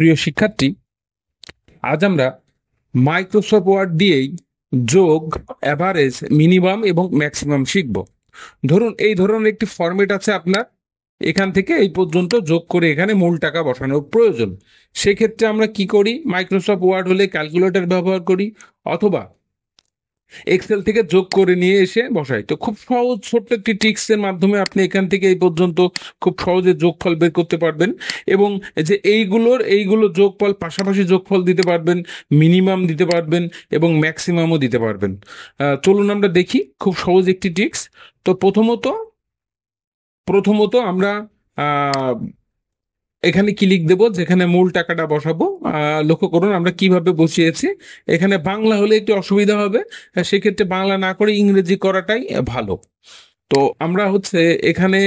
প্রিয় শিক্ষার্থী, আজ আমরা মাইক্রোসফট ওয়ার্ড দিয়েই যোগ, অ্যাভারেজ, মিনিমাম এবং ম্যাক্সিমাম শিখব। ধরুন এই ধরনের একটি ফরম্যাট আছে আপনার, এখান থেকে এই পর্যন্ত যোগ করে এখানে মূল টাকা বসানোর প্রয়োজন। সেক্ষেত্রে আমরা কি করি? মাইক্রোসফট ওয়ার্ড হলে ক্যালকুলেটর ব্যবহার করি, অথবা এক্সেল থেকে যোগ করে নিয়ে এসে বসাই। তো খুব সহজ ছোট্ট একটি ট্রিক্সের মাধ্যমে আপনি এখান থেকে এই পর্যন্ত খুব সহজে যোগফল বের করতে পারবেন। এবং যে এইগুলো যোগফল, পাশাপাশি যোগফল দিতে পারবেন, মিনিমাম দিতে পারবেন এবং ম্যাক্সিমামও দিতে পারবেন। চলুন আমরা দেখি খুব সহজ একটি ট্রিক্স। তো প্রথমত আমরা আহ, এখানে ক্লিক দেব, যেখানে মূল টাকাটা বসাবো। লক্ষ্য করুন আমরা কিভাবে বসিয়েছি। এখানে বাংলা হলে একটু অসুবিধা হবে, সেক্ষেত্রে বাংলা না করে ইংরেজি করাটাই ভালো। তো আমরা হচ্ছে এখানে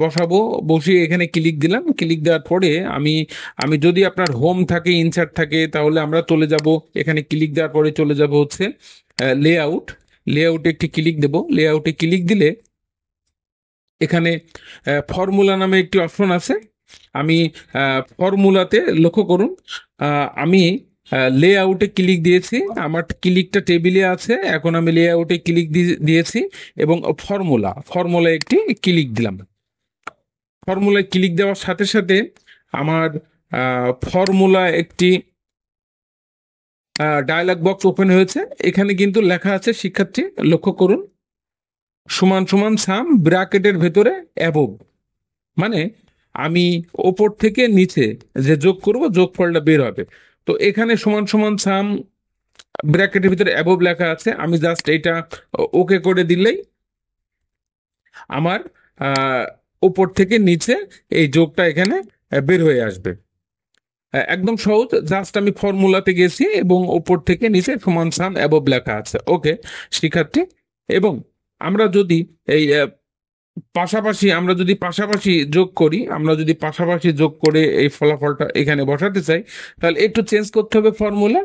বসাবো। বসিয়ে এখানে ক্লিক দিলাম। ক্লিক দেওয়ার পরে আমি আমি যদি আপনার হোম থাকে, ইনসার্ট থাকে, তাহলে আমরা চলে যাব। এখানে ক্লিক দেওয়ার পরে চলে যাব হচ্ছে লেআউট। লেআউটে একটি ক্লিক দেব। লেআউটে ক্লিক দিলে এখানে ফর্মুলা নামে একটি অপশন আছে। আমি ফর্মুলাতে লক্ষ্য করুন, আমি লেআউটে ক্লিক দিয়েছি। আমার ক্লিকটা টেবিলে আছে, এখন আমি লেআউটে ক্লিক দিয়েছি এবং ফর্মুলা একটি ক্লিক দিলাম। ফর্মুলায় ক্লিক দেওয়ার সাথে সাথে আমার ফর্মুলা একটি ডায়ালগ বক্স ওপেন হয়েছে। এখানে কিন্তু লেখা আছে শিক্ষার্থী, লক্ষ্য করুন, সমান সমান সাম ব্র্যাকেটের ভেতরে অ্যাবোভ। মানে আমি ওপর থেকে নিচে যে যোগ করব, যোগফলটা বের হবে। তো এখানে সমান সমান সাম ব্র্যাকেটের ভিতরে অ্যাবোভ লেখা আছে। আমি জাস্ট এটা ওকে করে দিলেই আমার আহ, ওপর থেকে নিচে এই যোগটা এখানে বের হয়ে আসবে। একদম সহজ, জাস্ট আমি ফর্মুলাতে গেছি এবং ওপর থেকে নিচে সমান সাম অ্যাবোভ লেখা আছে। ওকে শিক্ষার্থী। এবং আমরা যদি এই পাশাপাশি যোগ করি, আমরা যদি পাশাপাশি যোগ করে এই ফলাফলটা এখানে বসাতে চাই, তাহলে একটু চেঞ্জ করতে হবে ফর্মুলা।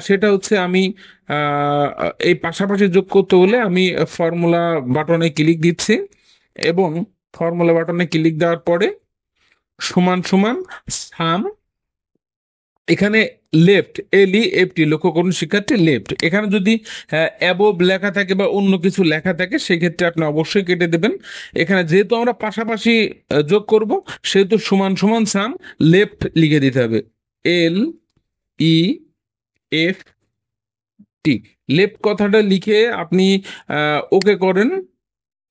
সেটা হচ্ছে আমি এই পাশাপাশি যোগ করতে হলে আমি ফর্মুলা বাটনে ক্লিক দিচ্ছি এবং ফর্মুলা বাটনে ক্লিক দেওয়ার পরে সমান সমান সাম, এখানে লেফট, LEFT, লক্ষ্য করুন শিক্ষার্থী, লেফট। এখানে যদি অ্যাবোভ লেখা থাকে বা অন্য কিছু লেখা থাকে, সেক্ষেত্রে আপনি অবশ্যই কেটে দেবেন। এখানে যেহেতু আমরা পাশাপাশি যোগ করব, সেহেতু সমান সমান সাম লেফট লিখে দিতে হবে। LEFT, লেফট কথাটা লিখে আপনি ওকে করেন,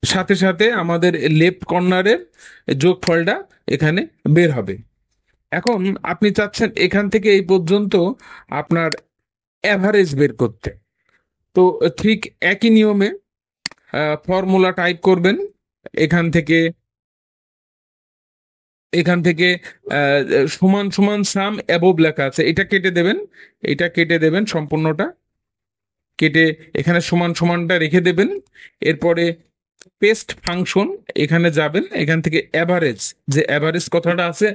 সাথে সাথে আমাদের লেফট কর্নারের যোগফলটা এখানে বের হবে। এখন আপনি চাচ্ছেন এখান থেকে এই পর্যন্ত আপনার অ্যাভারেজ বের করতে। তো ঠিক একই নিয়মে ফর্মুলা টাইপ করবেন। এখান থেকে এখান থেকে আহ, সমান সমান সাম অ্যাবোভ লেখা আছে, এটা কেটে দেবেন। এটা কেটে দেবেন সম্পূর্ণটা কেটে এখানে সমান সমানটা রেখে দেবেন। এরপরে পেস্ট ফাংশন, এখানে যাবেন। এখান থেকে অ্যাভারেজ, যে অ্যাভারেজ কথাটা আছে,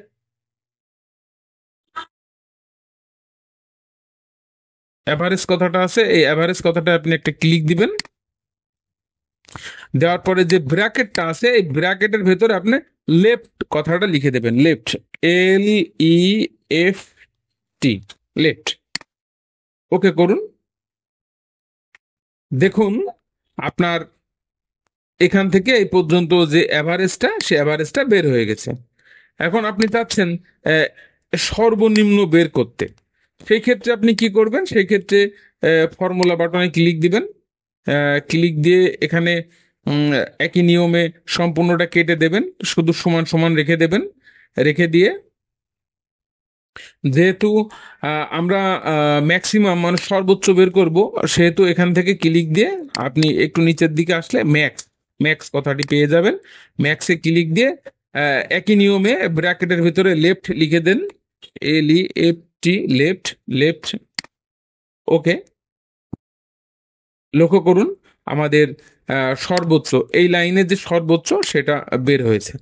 এই অ্যাভারেজ কথাটা আপনি একটা ক্লিক দিবেন। দেওয়ার পরে যে ব্র্যাকেটটা আছে, এই ব্র্যাকেটের ভেতরে আপনি লেফট কথাটা লিখে দেবেন। Left, LEFT, left. ওকে করুন। দেখুন আপনার এখান থেকে এই পর্যন্ত যে অ্যাভারেজটা, সে অ্যাভারেজটা বের হয়ে গেছে। এখন আপনি চাচ্ছেন আহ, সর্বনিম্ন বের করতে। সেই ক্ষেত্রে আপনি কি করবেন? সেই ক্ষেত্রে ফর্মুলা বাটনে ক্লিক দিবেন। ক্লিক দিয়ে এখানে উম, একই নিয়মে সম্পূর্ণটা কেটে দেবেন, শুধু সমান সমান রেখে দেবেন। রেখে দিয়ে যেহেতু আমরা ম্যাক্সিমাম মানে সর্বোচ্চ বের করব, সেহেতু এখান থেকে ক্লিক দিয়ে আপনি একটু নিচের দিকে আসলে ম্যাক্স, কথাটি পেয়ে যাবেন। ম্যাক্সে ক্লিক দিয়ে একই নিয়মে ব্র্যাকেটের ভিতরে লেফট লিখে দেন। LEFT, left, left. ওকে, লক্ষ্য করুন আমাদের সর্বোচ্চ, এই লাইনে যে সর্বোচ্চ সেটা বের হয়েছে।